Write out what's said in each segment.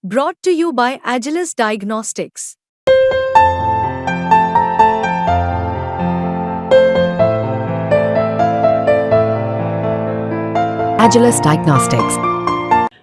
Brought to you by Agilus Diagnostics. Agilus Diagnostics.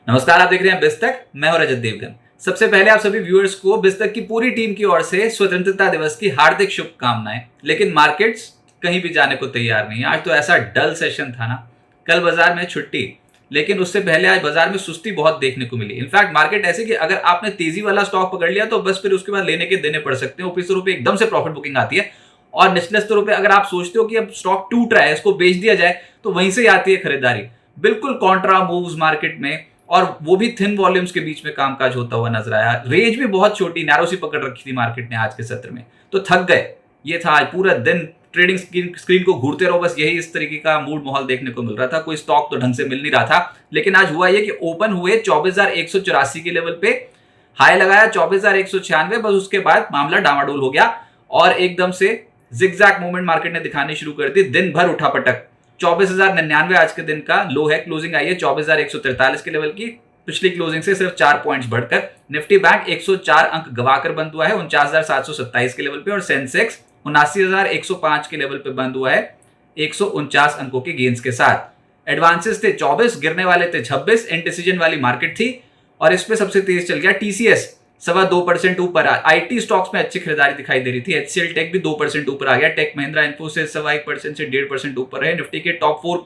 नमस्कार, आप देख रहे हैं बिस्तक। मैं हूं रजत देवगन। सबसे पहले आप सभी व्यूअर्स को बिस्तक की पूरी टीम की ओर से स्वतंत्रता दिवस की हार्दिक शुभकामनाएं। लेकिन मार्केट्स कहीं भी जाने को तैयार नहीं। आज तो ऐसा डल सेशन था ना। कल बाजार में छुट्टी, लेकिन उससे पहले आज बाजार में सुस्ती बहुत देखने को मिली। इनफैक्ट मार्केट ऐसे कि अगर आपने तेजी वाला स्टॉक पकड़ लिया तो बस फिर उसके बाद लेने के देने पड़ सकते हैं। ऊपरी स्तरों पे एकदम से प्रॉफिट बुकिंग आती है और निचले स्तरों पे अगर आप सोचते हो कि अब स्टॉक टूट रहा है, इसको बेच दिया जाए, तो वहीं से आती है खरीदारी। बिल्कुल कॉन्ट्रा मूव्स मार्केट में, और वो भी थिन वॉल्यूम्स के बीच में कामकाज होता हुआ नजर आया। रेंज भी बहुत छोटी नैरो सी पकड़ रखी थी मार्केट ने आज के सत्र में, तो थक गए। ये था आज पूरा दिन ट्रेडिंग स्क्रीन को घूरते रहो, बस यही इस तरीके का मूड माहौल देखने को मिल रहा था। कोई स्टॉक तो ढंग से मिल नहीं रहा था। लेकिन आज हुआ ये कि ओपन हुए 24,184 के लेवल पे, हाई लगाया 24,196, बस उसके बाद मामला डामाडोल हो गया और एकदम से जिगजैग मूवमेंट मार्केट ने दिखानी शुरू कर दी। दिन भर उठापटक। 24,099 आज के दिन का लो है। क्लोजिंग आई है 24,143 के लेवल की। पिछली क्लोजिंग से सिर्फ 4 पॉइंट्स बढ़कर निफ्टी बैंक 104 अंक गवाकर बंद हुआ है 49,727 के लेवल पे, और सेंसेक्स 79,105 के लेवल पे बंद हुआ है 149 अंकों के गेंस के साथ। एडवांसेस थे 24, गिरने वाले थे 26। इनडिसीजन वाली मार्केट थी और इस पे सबसे तेज चल गया टीसीएस 2.25% ऊपर। आईटी स्टॉक्स में अच्छी खरीदारी दिखाई दे रही थी। एचसीएल टेक भी 2% ऊपर आ गया। टेक महिंद्रा इन्फोसिस 1% से 1.5% ऊपर है। निफ्टी के टॉप 4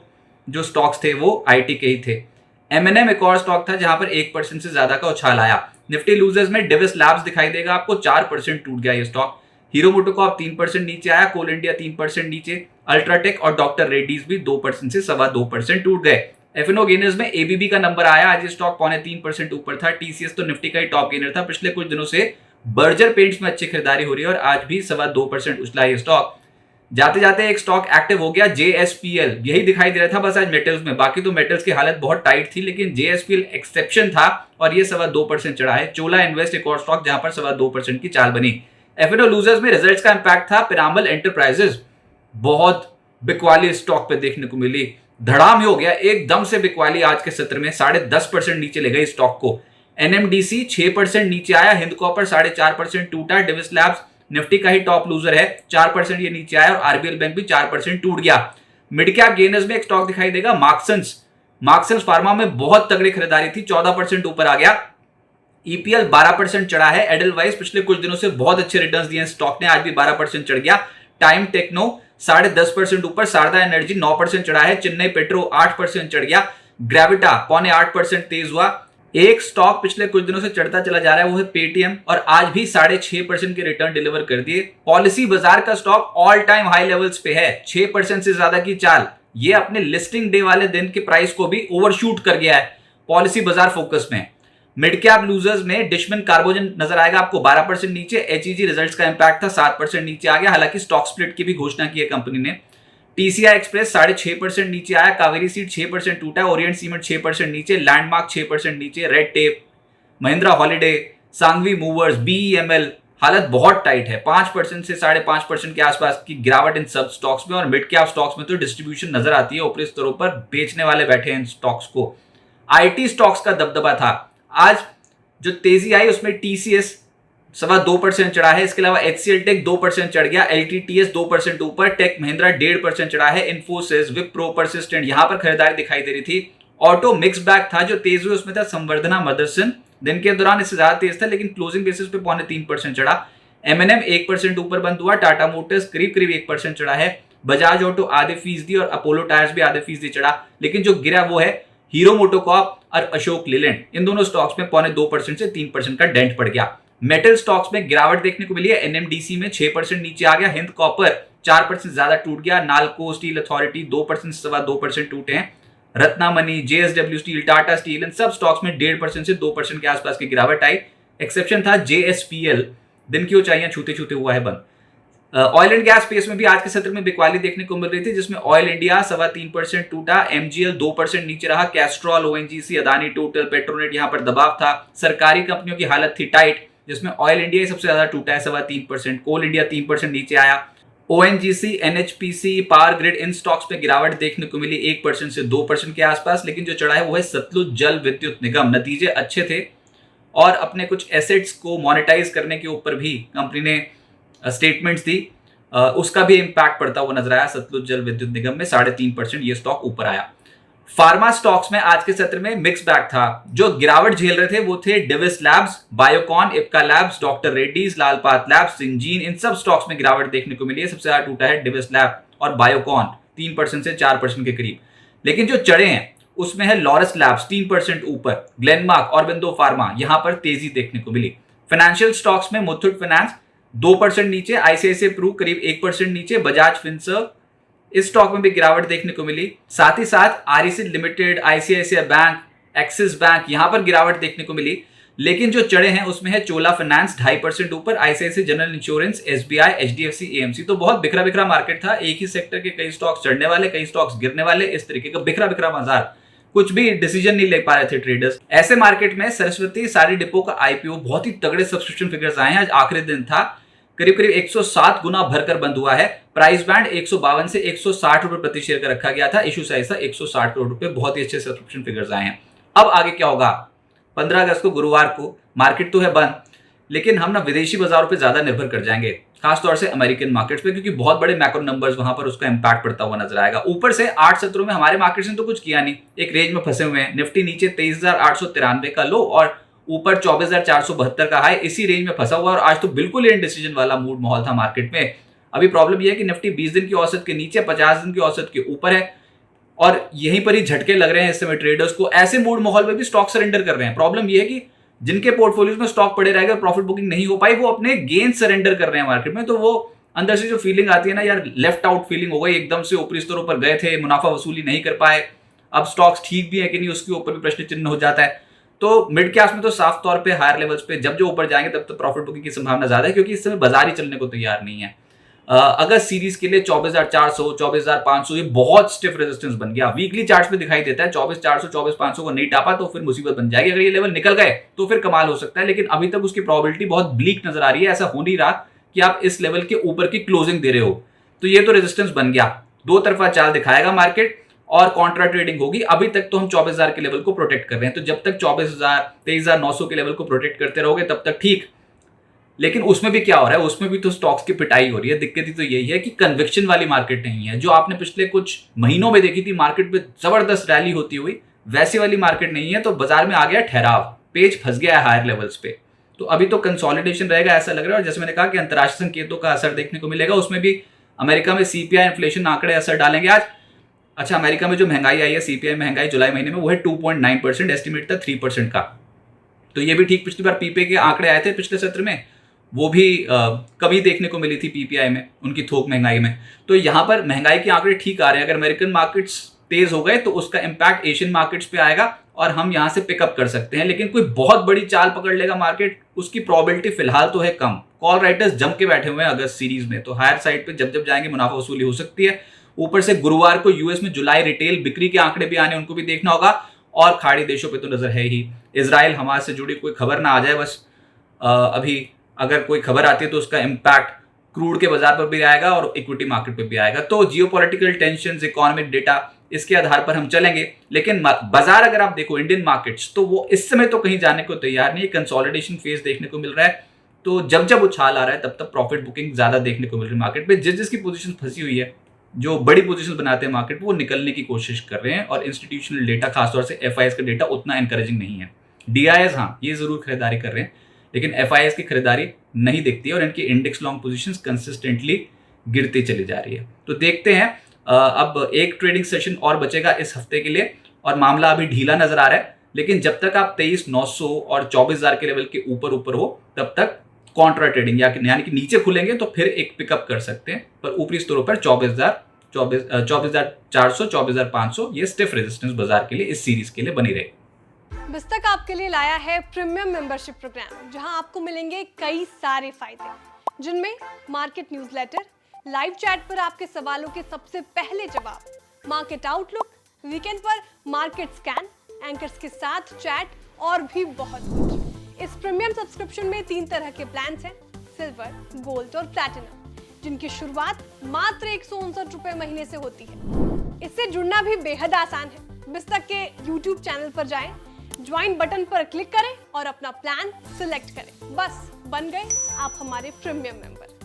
जो स्टॉक्स थे वो आईटी के ही थे। एमएनएम एक और स्टॉक था जहां पर 1% से ज्यादा का उछाल आया। निफ्टी लूजर्स में डिविस लैब्स दिखाई देगा आपको, 4% टूट गया ये स्टॉक। हीरो मोटोकॉर्प 3% नीचे आया। कोल इंडिया 3% नीचे। अल्ट्राटेक और डॉक्टर रेड्डीज भी 2% से 2.25% टूट गए। एफएनओ गेनर्स में एबीबी का नंबर आया। आज ये स्टॉक 3.25% ऊपर था। टीसीएस तो निफ्टी का ही टॉप गेनर था। पिछले कुछ दिनों से बर्जर पेंट्स में अच्छी खरीदारी हो रही है और आज भी 2.25% उछला ये स्टॉक। जाते जाते एक स्टॉक एक्टिव हो गया, जेएसपीएल। यही दिखाई दे रहा था बस आज मेटल्स में। बाकी तो मेटल्स की हालत बहुत टाइट थी, लेकिन जेएसपीएल एक्सेप्शन था और ये 2.25% चढ़ा है। चोला इन्वेस्ट एक और स्टॉक जहां पर 2.25% की चाल बनी। एफएनओ लूजर्स में रिजल्ट्स का इंपैक्ट था। पिरामल एंटरप्राइजेस बहुत बिकवाली स्टॉक पे देखने को मिली। धड़ाम ही हो गया एकदम से बिकवाली। आज के सत्र में 10.5% नीचे ले गई स्टॉक को। एनएमडीसी 6% नीचे आया। हिंद कॉपर 4.5% टूटा। डिविस लैब्स निफ्टी का ही टॉप लूजर है, 4% ये नीचे आया और आरबीएल बैंक भी 4% टूट गया। मिड कैप गेनर्स में एक स्टॉक दिखाई देगा, मार्क्सन्स फार्मा में बहुत तगड़ी खरीदारी थी, 14% ऊपर आ गया। ईपीएल 12% चढ़ा है। एडलवाइज पिछले कुछ दिनों से बहुत अच्छे रिटर्न्स दिए स्टॉक ने, आज भी 12% चढ़ गया। टाइम टेक्नो 10.5% ऊपर। शारदा एनर्जी 9% चढ़ा है। चेन्नई पेट्रो 8% चढ़ गया। ग्रेविटा 7.25% तेज हुआ। एक स्टॉक पिछले कुछ दिनों से चढ़ता चला जा रहा है, वो है पेटीएम, और आज भी 6.5% के रिटर्न डिलीवर कर दिए। पॉलिसी बाजार का stock all time high levels पे है, 6% से ज्यादा की चाल। ये अपने लिस्टिंग डे वाले दिन के प्राइस को भी ओवरशूट कर गया है। पॉलिसी बाजार फोकस में। मिड कैप लूजर्स में डिशमन कार्बोजन नजर आएगा आपको 12% नीचे। एचईजी रिजल्ट्स का इंपैक्ट था, 7% नीचे आ गया। हालांकि स्टॉक स्प्लिट की भी घोषणा की है कंपनी ने। टीसीआई एक्सप्रेस 6.5% नीचे आया। कावेरी सीड 6% टूटा। ओरिएंट सीमेंट 6% नीचे। लैंडमार्क 6% नीचे। Red tape, Mahindra holiday, Sanghvi movers, BEML हालत बहुत टाइट है। 5% से 5.5% के आसपास की गिरावट इन सब स्टॉक्स में। और मिड कैप स्टॉक्स में तो डिस्ट्रीब्यूशन नजर आती है, ऊपरी स्तरों पर बेचने वाले बैठे हैं इन स्टॉक्स को। आईटी स्टॉक्स का दबदबा था। आज जो तेजी आई उसमें टीसीएस 2.25% चढ़ा है। इसके अलावा एचसीएल टेक 2% चढ़ गया। एलटीटीएस 2% ऊपर। टेक महिंद्रा 1.5% चढ़ा है। इन्फोसिस, विप्रो, परसिस्टेंट यहां पर खरीदारी दिखाई दे रही थी। ऑटो मिक्स बैग था। जो तेज हुए उसमें था संवर्धना मदरसन, दिन के दौरान इससे ज्यादा तेज था, लेकिन क्लोजिंग बेसिस पे 3.25% चढ़ा। एमएनएम 1% ऊपर बंद हुआ। टाटा मोटर्स करीब 1% चढ़ा है। बजाज ऑटो आधे फीसदी और अपोलो टायर्स भी आधे फीसदी चढ़ा। लेकिन जो गिरा वो है हीरो मोटोकॉर्प और अशोक लेलैंड। इन दोनों स्टॉक्स में 2.25% से 3% का डेंट पड़ गया। मेटल स्टॉक्स में गिरावट देखने को मिली है। एनएमडीसी में 6% नीचे आ गया। हिंद कॉपर 4% ज्यादा टूट गया। नालको स्टील अथॉरिटी 2% से 2.25% टूटे हैं। Ratnamani, JSW steel, Tata steel, इन सब स्टॉक्स में 1.5% से 2% के आसपास की गिरावट आई। एक्सेप्शन था जेएसपीएल, दिन की ऊंचाइयां छूते छूते हुआ है बंद। ऑयल एंड गैस स्पेस में भी आज के सत्र में बिकवाली देखने को मिल रही थी, जिसमें ऑयल इंडिया 3.25% टूटा। एमजीएल 2% नीचे रहा। Castrol, ONGC, Adani, total, Petronet यहां पर दबाव था। सरकारी कंपनियों की हालत थी टाइट, जिसमें ऑयल इंडिया सबसे ज्यादा टूटा है 3.25%। कोल इंडिया 3% नीचे आया। ओएनजीसी, एनएचपीसी, पावर ग्रिड, इन स्टॉक्स में गिरावट देखने को मिली 1% से 2% के आसपास। लेकिन जो चढ़ा है वो है सतलुज जल विद्युत निगम। नतीजे अच्छे थे। और अपने कुछ एसेट्स को मोनेटाइज करने के ऊपर भी कंपनी ने स्टेटमेंट्स दी, उसका भी इम्पैक्ट पड़ता हुआ नजर आया। सतलुज जल विद्युत निगम में 3.5% ये स्टॉक ऊपर आया। फार्मा स्टॉक्स में आज के सत्र में मिक्स बैग था। जो गिरावट झेल रहे थे वो थे Divi's labs, Biocon, Ipca labs, doctor Reddy's, Lal Path labs, Syngene, इन सब स्टॉक्स में गिरावट देखने को मिली है। सबसे ज्यादा टूटा है डिविस लैब और बायोकॉन 3% से 4% के करीब। लेकिन जो चढ़े हैं उसमें है लॉरस लैब्स 3% ऊपर, ग्लेनमार्क, ऑरबिंदो फार्मा, यहां पर तेजी देखने को मिली। फाइनेंशियल स्टॉक्स में मुथूट फाइनेंस 2% नीचे, आईसीआईसीआई प्रू करीब 1% नीचे, बजाज फिनसर्व इस स्टॉक में भी गिरावट देखने को मिली। साथ ही साथ REC limited, ICICI bank, axis bank, यहां पर गिरावट देखने को मिली। लेकिन जो चढ़े हैं उसमें है चोला फाइनेंस 2.5% ऊपर, ICICI general insurance, SBI, HDFC, AMC. तो बहुत बिखरा बिखरा मार्केट था। एक ही सेक्टर के कई स्टॉक्स चढ़ने वाले, कई स्टॉक्स गिरने वाले, इस तरीके का बिखरा बिखरा बाजार, कुछ भी डिसीजन नहीं ले पा रहे थे ट्रेडर्स। ऐसे मार्केट में सरस्वती साड़ी डिपो का आईपीओ, बहुत ही तगड़े सब्सक्रिप्शन फिगर्स आए हैं। आज आखिरी दिन था, करीब करीब 107 गुना भरकर बंद हुआ है। प्राइस बैंड 152 से 160 रुपए प्रति शेयर का रखा गया था। इशू साइज था 160 करोड़ रुपए। बहुत ही अच्छे सब्सक्रिप्शन फिगर्स आए हैं। अब आगे क्या होगा? 15 अगस्त को गुरुवार को मार्केट तो है बंद, लेकिन हम ना विदेशी बाजारों पे ज्यादा निर्भर कर जाएंगे, खासतौर से अमेरिकन मार्केट्स पे, क्योंकि बहुत बड़े मैक्रो नंबर्स वहां पर उसका इंपैक्ट पड़ता हुआ नजर आएगा। ऊपर से 8 सत्रों में हमारे मार्केट्स ने तो कुछ किया नहीं, एक रेंज में फंसे हुए हैं। निफ्टी नीचे 23,893 का लो और ऊपर 24,472 का हाई, इसी रेंज में फंसा हुआ। और आज तो बिल्कुल इंडिसीजन वाला मूड माहौल था मार्केट में। अभी प्रॉब्लम यह है कि निफ्टी 20 दिन की औसत के नीचे, 50 दिन की औसत के ऊपर है और यहीं पर ही झटके लग रहे हैं इस समय ट्रेडर्स को। ऐसे मूड माहौल में भी स्टॉक सरेंडर कर रहे हैं। प्रॉब्लम यह है कि जिनके पोर्टफोलियोज में स्टॉक पड़े रहेगा, प्रॉफिट बुकिंग नहीं हो पाई, वो अपने गेन सरेंडर कर रहे हैं मार्केट में। तो वो अंदर से जो फीलिंग आती है ना, यार लेफ्ट आउट फीलिंग हो गई, एकदम से ऊपरी स्तरों पर गए थे, मुनाफा वसूली नहीं कर पाए, अब स्टॉक्स ठीक भी है कि नहीं उसके ऊपर भी प्रश्न चिन्ह हो जाता है। तो मिड कैप्स में तो साफ तौर पे हायर लेवल्स पे जब जो ऊपर जाएंगे तब तो प्रॉफिट बुकिंग की संभावना ज्यादा है, क्योंकि इस समय बाजार ही चलने को तैयार नहीं है। अगस्त सीरीज के लिए 24,400, 24,500 ये बहुत स्टिफ रेजिस्टेंस बन गया। वीकली चार्ट्स पे दिखाई देता है 24,400, 24,500 को नहीं टापा तो फिर मुसीबत बन जाएगी। अगर ये लेवल निकल गए तो फिर कमाल हो सकता है, लेकिन अभी तक उसकी प्रोबेबिलिटी बहुत ब्लीक नजर आ रही है। ऐसा हो नहीं रहा कि आप इस लेवल के ऊपर की क्लोजिंग दे रहे हो। तो ये तो रेजिस्टेंस बन गया, दो तरफा चाल दिखाएगा मार्केट और कॉन्ट्रा ट्रेडिंग होगी। अभी तक तो हम 24,000 के लेवल को प्रोटेक्ट कर रहे हैं, तो जब तक 24,000, 23,900 के लेवल को प्रोटेक्ट करते रहोगे तब तक ठीक। लेकिन उसमें भी क्या हो रहा है, उसमें भी तो स्टॉक्स की पिटाई हो रही है। दिक्कत ही तो यही है कि कन्विक्शन वाली मार्केट नहीं है। जो आपने पिछले कुछ महीनों में देखी थी मार्केट में जबरदस्त रैली होती हुई, वैसी वाली मार्केट नहीं है। तो बाजार में आ गया ठहराव, पेज फंस गया है हायर लेवल्स पे। तो अभी तो कंसोलिडेशन रहेगा ऐसा लग रहा है। और जैसे मैंने कहा कि अंतर्राष्ट्रीय संकेतों का असर देखने को मिलेगा, उसमें भी अमेरिका में सीपीआई इन्फ्लेशन आंकड़े असर डालेंगे आज। अच्छा, अमेरिका में जो महंगाई आई है, सीपीआई महंगाई जुलाई महीने में, वो है 2.9%, एस्टिमेट था 3% का। तो ये भी ठीक, पिछली बार पीपीआई के आंकड़े आए थे पिछले सत्र में, वो भी कमी देखने को मिली थी पीपीआई में, उनकी थोक महंगाई में। तो यहां पर महंगाई के आंकड़े ठीक आ रहे हैं। अगर अमेरिकन मार्केट्स तेज हो गए तो उसका इंपैक्ट एशियन मार्केट्स पे आएगा और हम यहां से पिकअप कर सकते हैं। लेकिन कोई बहुत बड़ी चाल पकड़ लेगा मार्केट, उसकी प्रोबेबिलिटी फिलहाल तो है कम। कॉल राइटर्स जम के बैठे हुए हैं अगस्त सीरीज में, तो हायर साइड पे जब जब जाएंगे मुनाफा वसूली हो सकती है। ऊपर से गुरुवार को यूएस में जुलाई रिटेल बिक्री के आंकड़े भी आने, उनको भी देखना होगा। और खाड़ी देशों पे तो नजर है ही। इजराइल हमास से जुड़ी कोई खबर ना आ जाए बस। अभी अगर कोई खबर आती है तो उसका इंपैक्ट क्रूड के बाजार पर भी आएगा और इक्विटी मार्केट पर भी आएगा। तो जियोपॉलिटिकल टेंशंस, इकोनॉमिक डेटा, इसके आधार पर हम चलेंगे। लेकिन बाजार अगर आप देखो इंडियन मार्केट्स, तो वो इस समय तो कहीं जाने को तैयार नहीं है। कंसोलिडेशन फेज देखने को मिल रहा है। तो जब जब उछाल आ रहा है तब तब प्रॉफिट बुकिंग ज्यादा देखने को मिल रही है मार्केट पे। जिसकी पोजीशन फंसी हुई है, जो बड़ी पोजीशन बनाते हैं मार्केट पे, वो निकलने की कोशिश कर रहे हैं। और इंस्टीट्यूशनल डेटा, खासतौर से एफआईएस का डेटा उतना एनकरेजिंग नहीं है। डीआईएस हाँ, ये जरूर खरीदारी कर रहे हैं, लेकिन एफआईएस की खरीदारी नहीं दिखती है और इनकी इंडेक्स लॉन्ग पोजीशंस कंसिस्टेंटली गिरती चली जा रही है। तो देखते हैं, अब एक ट्रेडिंग सेशन और बचेगा इस हफ्ते के लिए और मामला अभी ढीला नजर आ रहा है। लेकिन जब तक आप 23,900 और 24,000 के लेवल के ऊपर हो, तब तक कॉन्ट्रा ट्रेडिंग यानी कि नीचे खुलेंगे तो फिर एक पिकअप कर सकते हैं। पर ऊपरी स्तरों पर 24,400, 24,500 ये स्टिफ रेजिस्टेंस बाजार के लिए इस सीरीज के लिए बनी रहे। बिस्तक आपके लिए लाया है प्रीमियम मेंबरशिप प्रोग्राम, जहां आपको मिलेंगे कई सारे फायदे, जिनमें मार्केट न्यूज़लेटर, लाइव चैट पर आपके सवालों के सबसे पहले जवाब, मार्केट आउटलुक, वीकेंड पर मार्केट स्कैन, एंकर्स के साथ चैट और भी बहुत कुछ। इस प्रीमियम सब्सक्रिप्शन में 3 तरह के प्लान्स हैं, सिल्वर, गोल्ड और प्लैटिनम, जिनकी शुरुआत मात्र 159 रुपए महीने से होती है। इससे जुड़ना भी बेहद आसान है। बिस्तक के YouTube चैनल पर जाएं, ज्वाइन बटन पर क्लिक करें और अपना प्लान सिलेक्ट करें। बस बन गए आप हमारे प्रीमियम मेंबर।